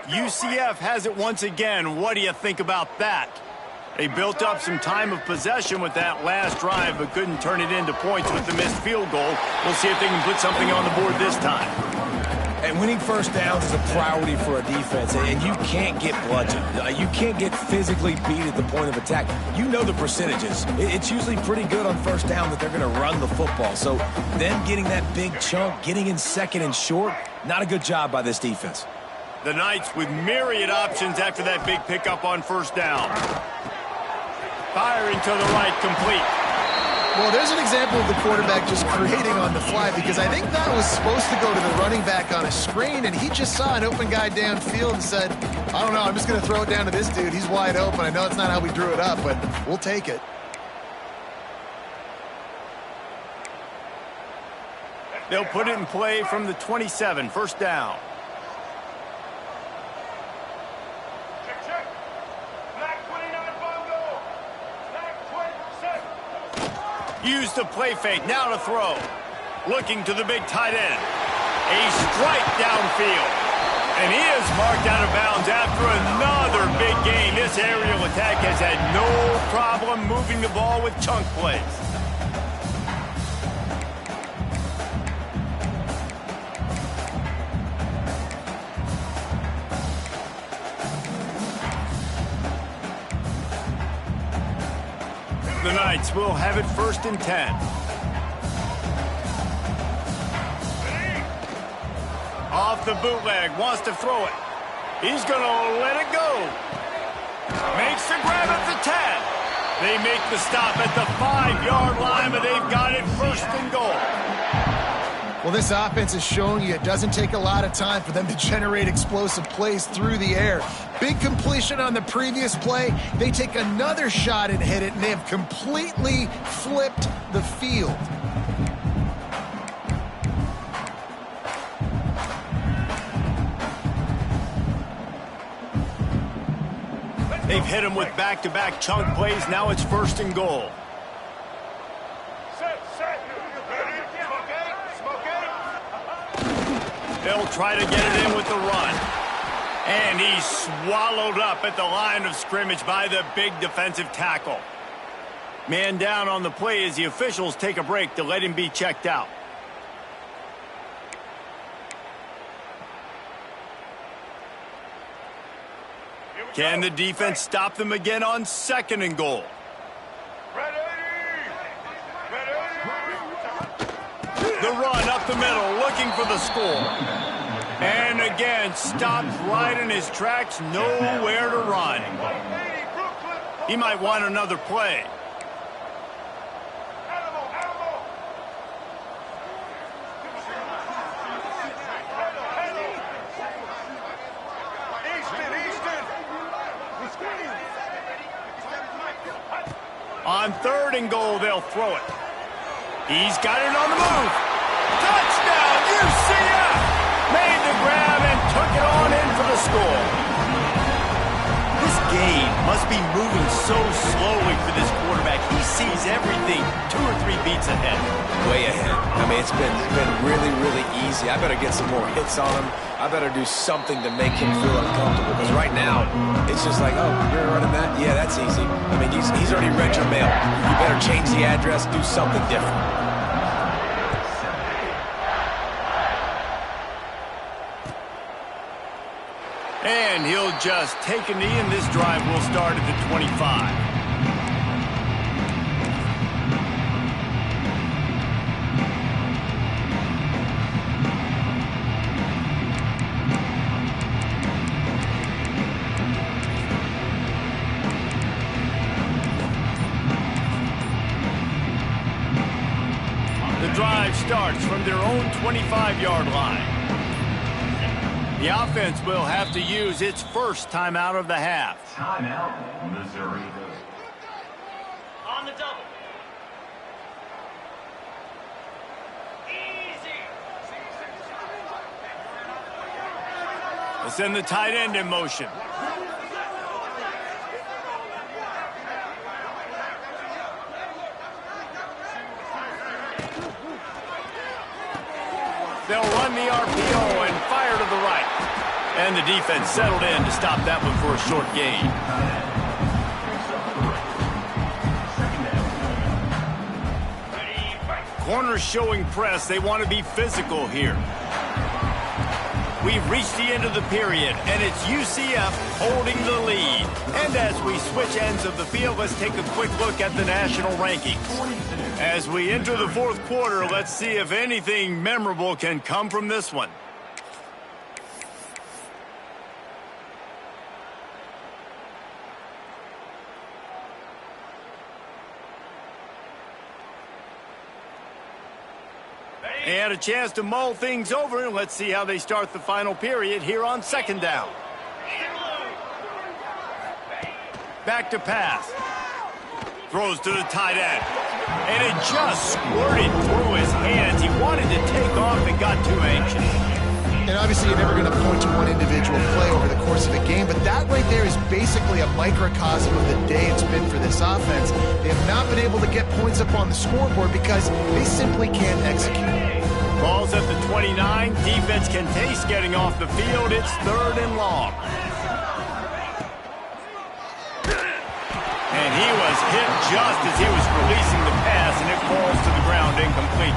UCF has it once again. What do you think about that? They built up some time of possession with that last drive, but couldn't turn it into points with the missed field goal. We'll see if they can put something on the board this time. And winning first downs is a priority for a defense, and you can't get bludgeoned. You can't get physically beat at the point of attack. You know the percentages. It's usually pretty good on first down that they're going to run the football. So them getting that big chunk, getting in second and short, not a good job by this defense. The Knights with myriad options after that big pickup on first down. Firing to the right, complete. Well, there's an example of the quarterback just creating on the fly, because I think that was supposed to go to the running back on a screen, and he just saw an open guy downfield and said, I don't know, I'm just going to throw it down to this dude. He's wide open. I know it's not how we drew it up, but we'll take it. They'll put it in play from the 27, first down. Used to play fake, now to throw. Looking to the big tight end. A strike downfield. And he is marked out of bounds after another big gain. This aerial attack has had no problem moving the ball with chunk plays. The Knights will have it first and 10. Off the bootleg, wants to throw it. He's going to let it go. Makes the grab at the 10. They make the stop at the 5-yard line, but they've got it first and goal. Well, this offense is showing you it doesn't take a lot of time for them to generate explosive plays through the air. Big completion on the previous play. They take another shot and hit it, and they have completely flipped the field. They've hit him with back-to-back chunk plays. Now it's first and goal. They'll try to get it in with the run. And he's swallowed up at the line of scrimmage by the big defensive tackle. Man down on the play as the officials take a break to let him be checked out. Can the defense stop them again on second and goal? The run up the middle, looking for the score. And again, stopped right in his tracks, nowhere to run. He might want another play. On third and goal, they'll throw it. He's got it on the move. Touchdown, UCF! Made the grab and took it on in for the score. This game must be moving so slowly for this quarterback. He sees everything 2 or 3 beats ahead. Way ahead. I mean, it's been really, really easy. I better get some more hits on him. I better do something to make him feel uncomfortable. Because right now, it's just like, oh, you're running that? Yeah, that's easy. I mean, he's already read your mail. You better change the address, do something different. And he'll just take a knee, and this drive will start at the 25. The drive starts from their own 25-yard line. The offense will have to use its first timeout of the half. Timeout, Missouri. On the double. Easy. Let's send the tight end in motion. They'll run the RPO and fire to the right. And the defense settled in to stop that one for a short gain. Corners showing press. They want to be physical here. We've reached the end of the period, and it's UCF holding the lead. And as we switch ends of the field, let's take a quick look at the national rankings. As we enter the fourth quarter, let's see if anything memorable can come from this one. They had a chance to mull things over, and let's see how they start the final period here on second down. Back to pass. Throws to the tight end. And it just squirted through his hands. He wanted to take off and got too anxious. And obviously you're never going to point to one individual play over the course of a game, but that right there is basically a microcosm of the day it's been for this offense. They have not been able to get points up on the scoreboard because they simply can't execute. Ball's at the 29. Defense can taste getting off the field. It's 3rd and long. And he was hit just as he was releasing the pass, and it falls to the ground incomplete.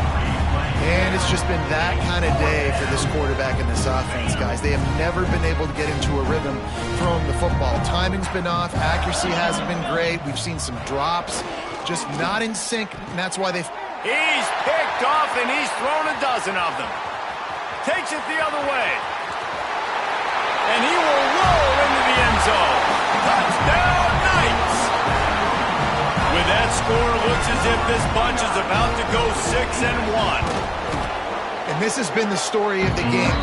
And it's just been that kind of day for this quarterback and this offense, guys. They have never been able to get into a rhythm throwing the football. Timing's been off. Accuracy hasn't been great. We've seen some drops, just not in sync, and that's why they've... He's picked off, and he's thrown a dozen of them. Takes it the other way. And he will roll into the end zone. Touchdown, Knights! With that score, looks as if this bunch is about to go 6-1. And this has been the story of the game.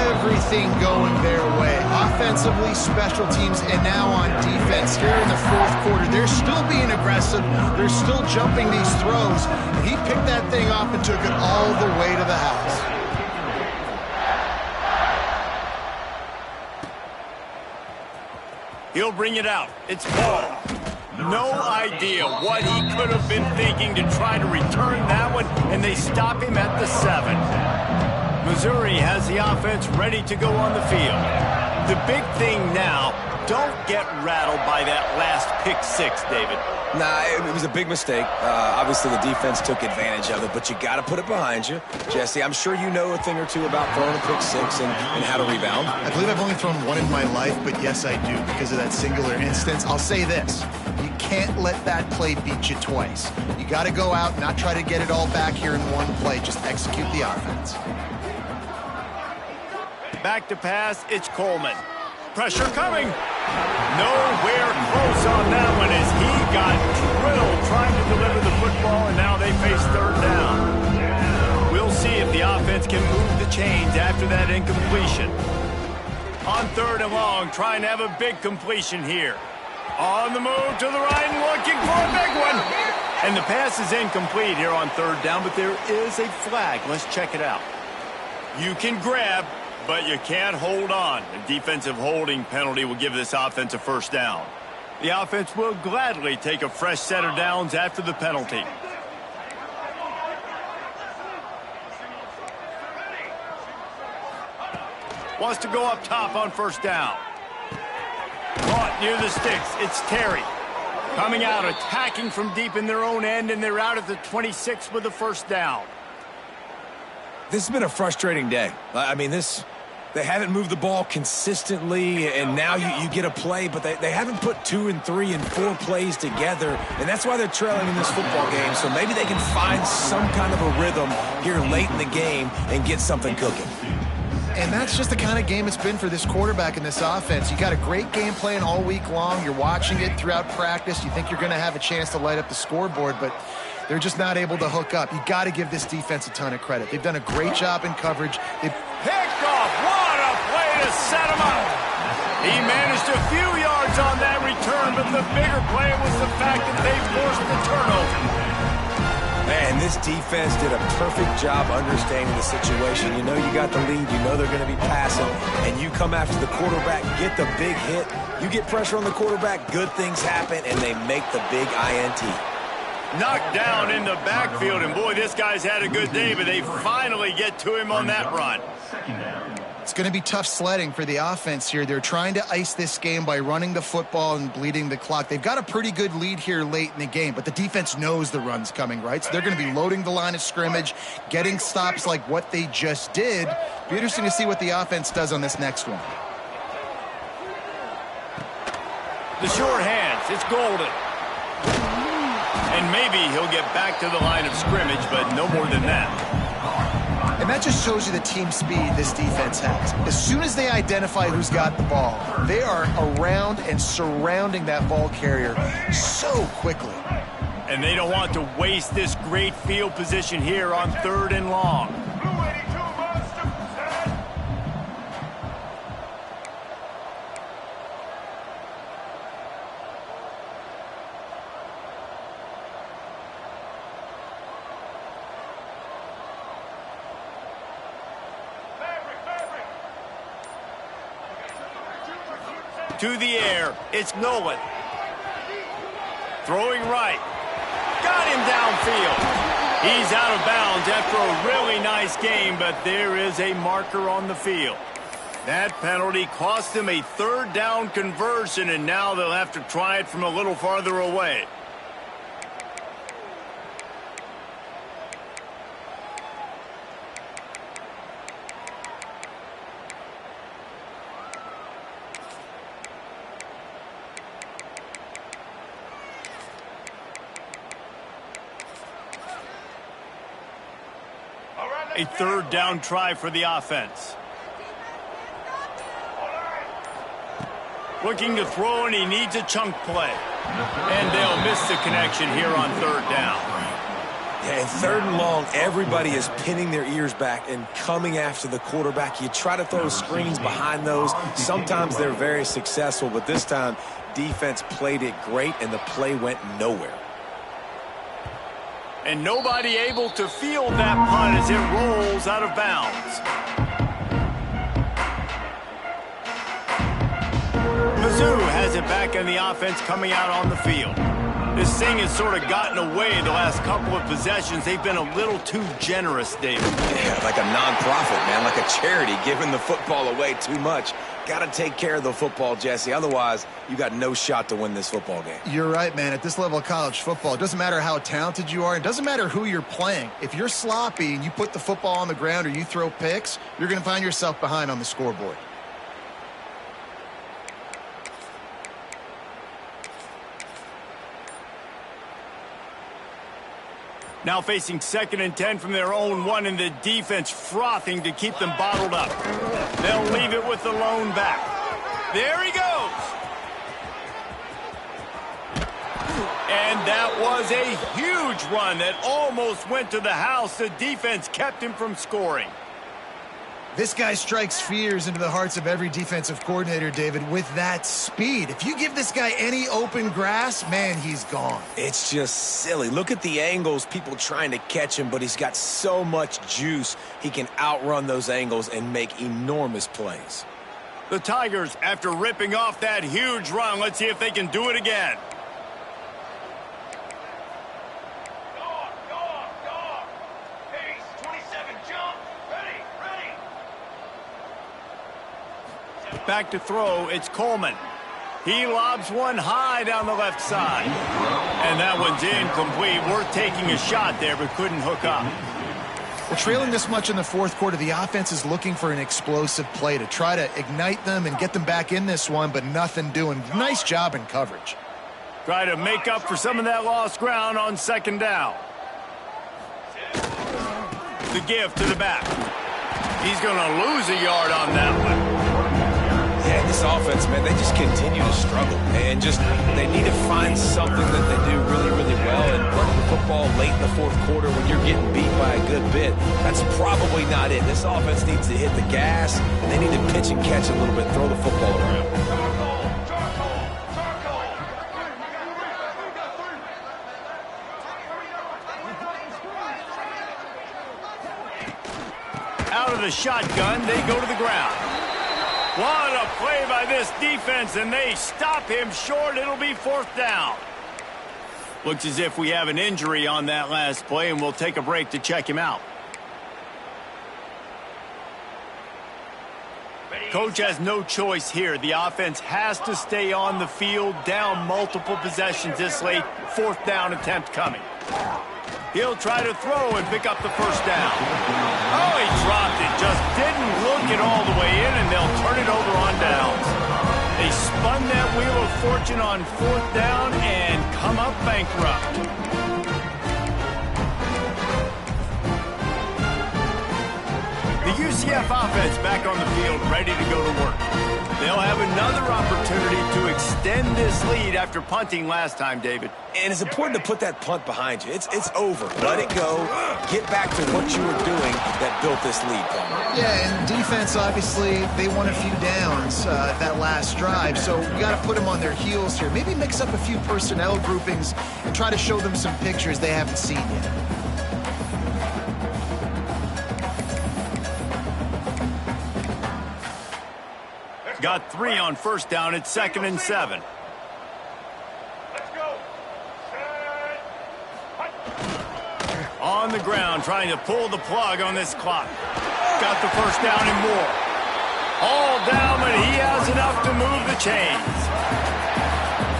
Everything going their way. Offensively, special teams, and now on defense. Here in the fourth quarter, they're still being aggressive. They're still jumping these throws. And he picked that thing off and took it all the way to the house. He'll bring it out. It's ball. No idea what he could have been thinking to try to return that one, and they stop him at the 7. Missouri has the offense ready to go on the field. The big thing now, don't get rattled by that last pick 6, David. Nah, it was a big mistake. Obviously, the defense took advantage of it, but you got to put it behind you. Jesse, I'm sure you know a thing or two about throwing a pick 6 and how to rebound. I believe I've only thrown one in my life, but yes, I do, because of that singular instance. I'll say this. You can't let that play beat you twice. You got to go out, not try to get it all back here in one play. Just execute the offense. Back to pass, it's Coleman. Pressure coming. Nowhere close on that one as he got drilled trying to deliver the football, and now they face 3rd down. We'll see if the offense can move the chains after that incompletion. On 3rd and long, trying to have a big completion here. On the move to the right and looking for a big one. And the pass is incomplete here on 3rd down, but there is a flag. Let's check it out. You can grab, but you can't hold on. A defensive holding penalty will give this offense a 1st down. The offense will gladly take a fresh set of downs after the penalty. Wants to go up top on 1st down. Caught near the sticks. It's Terry. Coming out, attacking from deep in their own end, and they're out at the 26 with the 1st down. This has been a frustrating day. I mean, they haven't moved the ball consistently, and now you get a play, but they haven't put 2 and 3 and 4 plays together, and that's why they're trailing in this football game. So maybe they can find some kind of a rhythm here late in the game and get something cooking. And that's just the kind of game it's been for this quarterback and this offense. You got a great game plan all week long. You're watching it throughout practice. You think you're going to have a chance to light up the scoreboard, but they're just not able to hook up. You got to give this defense a ton of credit. They've done a great job in coverage. Picked off. What a play to to set him up. He managed a few yards on that return, but the bigger play was the fact that they forced the turnover. Man, this defense did a perfect job understanding the situation. You know you got the lead. You know they're going to be passing. And you come after the quarterback, get the big hit. You get pressure on the quarterback, good things happen, and they make the big INT. Knocked down in the backfield, and boy, this guy's had a good day, but they finally get to him on that run. It's going to be tough sledding for the offense here. They're trying to ice this game by running the football and bleeding the clock. They've got a pretty good lead here late in the game, but the defense knows the run's coming, right? So they're going to be loading the line of scrimmage, getting stops like what they just did. Be interesting to see what the offense does on this next one. The short hands, it's Golden. And maybe he'll get back to the line of scrimmage, but no more than that. And that just shows you the team speed this defense has. As soon as they identify who's got the ball, they are around and surrounding that ball carrier so quickly. And they don't want to waste this great field position here on 3rd and long. Blue 82 monster, set. To the air, it's Nolan. Throwing right. Got him downfield. He's out of bounds after a really nice game, but there is a marker on the field. That penalty cost him a 3rd down conversion, and now they'll have to try it from a little farther away. A 3rd down try for the offense. Looking to throw, and he needs a chunk play. And they'll miss the connection here on 3rd down. Yeah, in 3rd and long, everybody is pinning their ears back and coming after the quarterback. You try to throw screens behind those. Sometimes they're very successful, but this time, defense played it great, and the play went nowhere. And nobody able to field that punt as it rolls out of bounds. Mizzou has it back in the offense coming out on the field. This thing has sort of gotten away the last couple of possessions. They've been a little too generous, David. Yeah, like a nonprofit, man, like a charity, giving the football away too much. Got to take care of the football, Jesse. Otherwise, you got no shot to win this football game. You're right, man. At this level of college football, it doesn't matter how talented you are. It doesn't matter who you're playing. If you're sloppy and you put the football on the ground or you throw picks, you're going to find yourself behind on the scoreboard. Now facing 2nd and 10 from their own 1, and the defense frothing to keep them bottled up. They'll leave it with the lone back. There he goes. And that was a huge run that almost went to the house. The defense kept him from scoring. This guy strikes fears into the hearts of every defensive coordinator, David, with that speed. If you give this guy any open grass, man, he's gone. It's just silly. Look at the angles, people trying to catch him, but he's got so much juice. He can outrun those angles and make enormous plays. The Tigers, after ripping off that huge run, let's see if they can do it again. Back to throw, it's Coleman. He lobs one high down the left side. And that one's incomplete. Worth taking a shot there, but couldn't hook up. Well, trailing this much in the 4th quarter, the offense is looking for an explosive play to try to ignite them and get them back in this one, but nothing doing. Nice job in coverage. Try to make up for some of that lost ground on 2nd down. The give to the back. He's going to lose a yard on that one. Yeah, this offense, man, they just continue to struggle. And just, they need to find something that they do really, really well and run the football late late in the fourth quarter when you're getting beat by a good bit, that's probably not it. This offense needs to hit the gas, and they need to pitch and catch a little bit, throw the football around. Out of the shotgun, they go to the ground. What a play by this defense, and they stop him short. It'll be fourth down. Looks as if we have an injury on that last play, and we'll take a break to check him out. Coach has no choice here. The offense has to stay on the field, down multiple possessions this late. Fourth down attempt coming. He'll try to throw and pick up the first down. Oh, he dropped it. Just didn't look it all the way in, and they'll turn it over on downs. They spun that wheel of fortune on fourth down and come up bankrupt. The UCF offense back on the field, ready to go to work. They'll have another opportunity to extend this lead after punting last time, David. And it's important to put that punt behind you. It's over. Let it go. Get back to what you were doing that built this lead, Palmer. Yeah, and defense, obviously, they won a few downs that last drive, so you got to put them on their heels here. Maybe mix up a few personnel groupings and try to show them some pictures they haven't seen yet. Got 3 on first down. It's 2nd and 7. Let's go. On the ground, trying to pull the plug on this clock. Got the first down and more. All down, but he has enough to move the chains.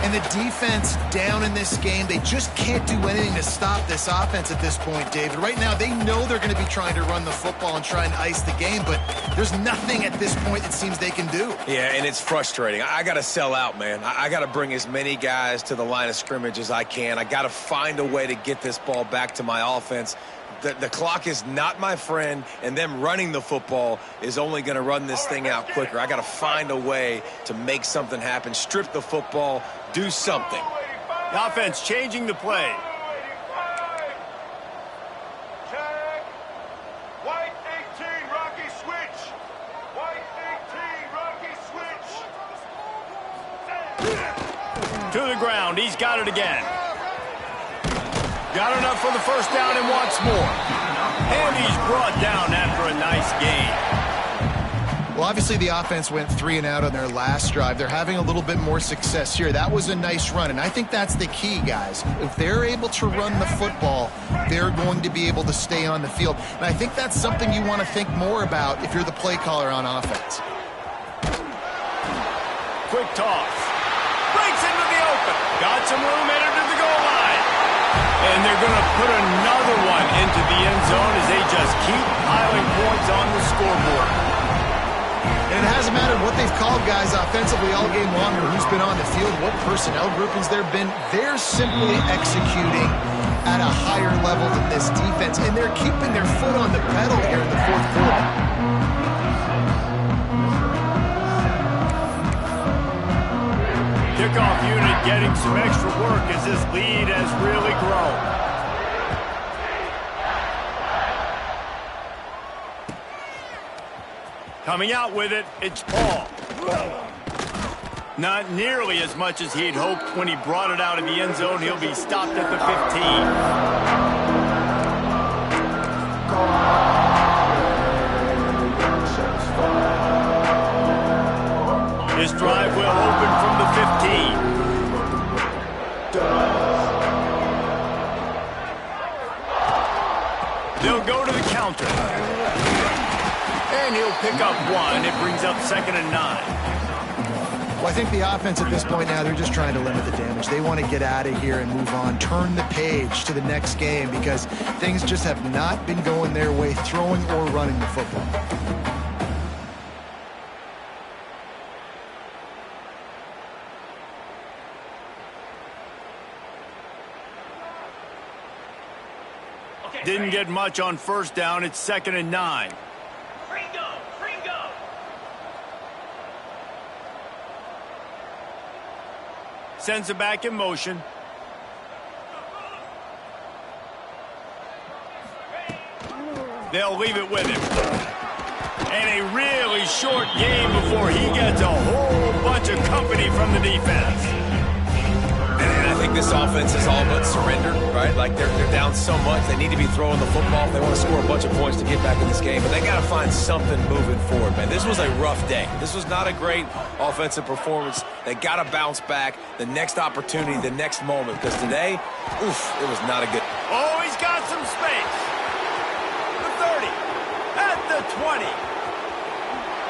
And the defense down in this game, they just can't do anything to stop this offense at this point, David. Right now, they know they're going to be trying to run the football and try and ice the game, but there's nothing at this point it seems they can do. Yeah, and it's frustrating. I got to sell out, man. I got to bring as many guys to the line of scrimmage as I can. I got to find a way to get this ball back to my offense. The clock is not my friend, and them running the football is only going to run this thing out quicker. I got to find a way to make something happen, strip the football, do something. The offense changing the play. Check. White 18, Rocky switch. White 18, Rocky switch. To the ground. He's got it again. Got enough for the first down and wants more. And he's brought down after a nice gain. Well, obviously the offense went 3 and out on their last drive. They're having a little bit more success here. That was a nice run, and I think that's the key, guys. If they're able to run the football, they're going to be able to stay on the field. And I think that's something you want to think more about if you're the play caller on offense. Quick toss. Breaks into the open. Got some room headed to the goal line. And they're going to put another one into the end zone as they just keep piling points on the scoreboard. And it hasn't mattered what they've called guys offensively all game long or who's been on the field, what personnel groupings there have been. They're simply executing at a higher level than this defense, and they're keeping their foot on the pedal here in the fourth quarter. Kickoff unit getting some extra work as this lead has really grown. Coming out with it, it's Paul. Not nearly as much as he'd hoped when he brought it out of the end zone. He'll be stopped at the 15. This drive will open from the 15. They'll go to the counter. And he'll pick up 1. It brings up 2nd and 9. Well, I think the offense at this point now, they're just trying to limit the damage. They want to get out of here and move on, turn the page to the next game because things just have not been going their way, throwing or running the football. Didn't get much on first down. It's 2nd and 9. Gringo! Gringo! Sends it back in motion. They'll leave it with him. And a really short game before he gets a whole bunch of company from the defense. And I think this offense is all but surrendered, right? Like they're down so much, they need to be throwing the football if they want to score a bunch of points to get back in this game. But they got to find something moving forward, man. This was a rough day. This was not a great offensive performance. They got to bounce back. The next opportunity, the next moment, because today, oof, it was not a good. Oh, he's got some space. The 30, at the 20.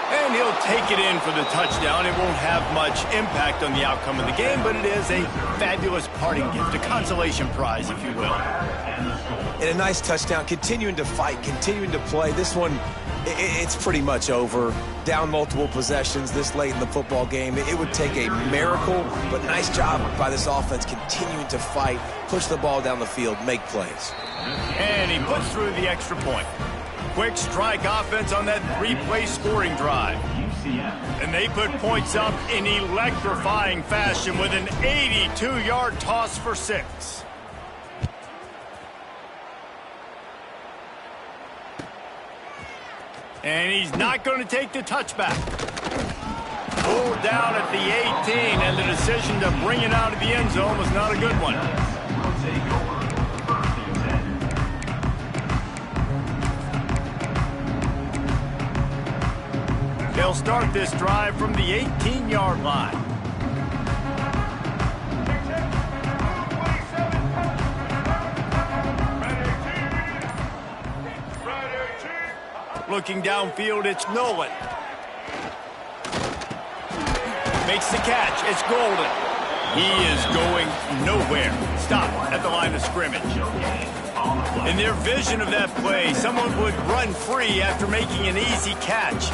And he'll take it in for the touchdown. It won't have much impact on the outcome of the game, but it is a fabulous parting gift, a consolation prize, if you will. And a nice touchdown, continuing to fight, continuing to play. This one, it's pretty much over. Down multiple possessions this late in the football game. It would take a miracle, but nice job by this offense continuing to fight, push the ball down the field, make plays. And he puts through the extra point. Quick strike offense on that three-play scoring drive. And they put points up in electrifying fashion with an 82-yard toss for 6. And he's not going to take the touchback. Pulled down at the 18, and the decision to bring it out of the end zone was not a good one. They'll start this drive from the 18-yard line. Looking downfield, it's Nolan. Makes the catch. It's Golden. He is going nowhere. Stop at the line of scrimmage. In their vision of that play, someone would run free after making an easy catch.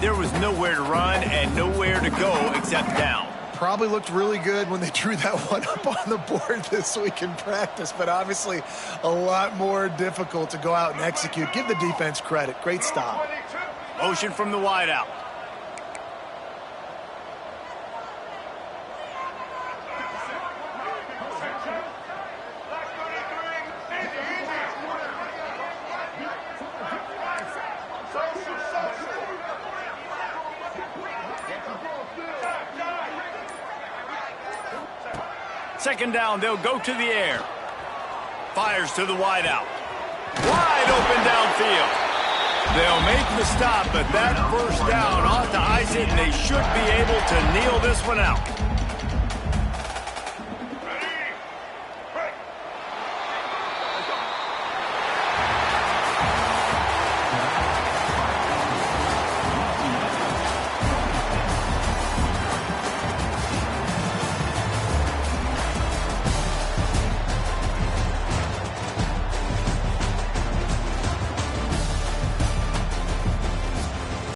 There was nowhere to run and nowhere to go except down. Probably looked really good when they drew that one up on the board this week in practice, but obviously a lot more difficult to go out and execute. Give the defense credit. Great stop. Motion from the wideout. Second down, they'll go to the air. Fires to the wideout. Wide open downfield. They'll make the stop, but that first down ought to ice it, and they should be able to kneel this one out.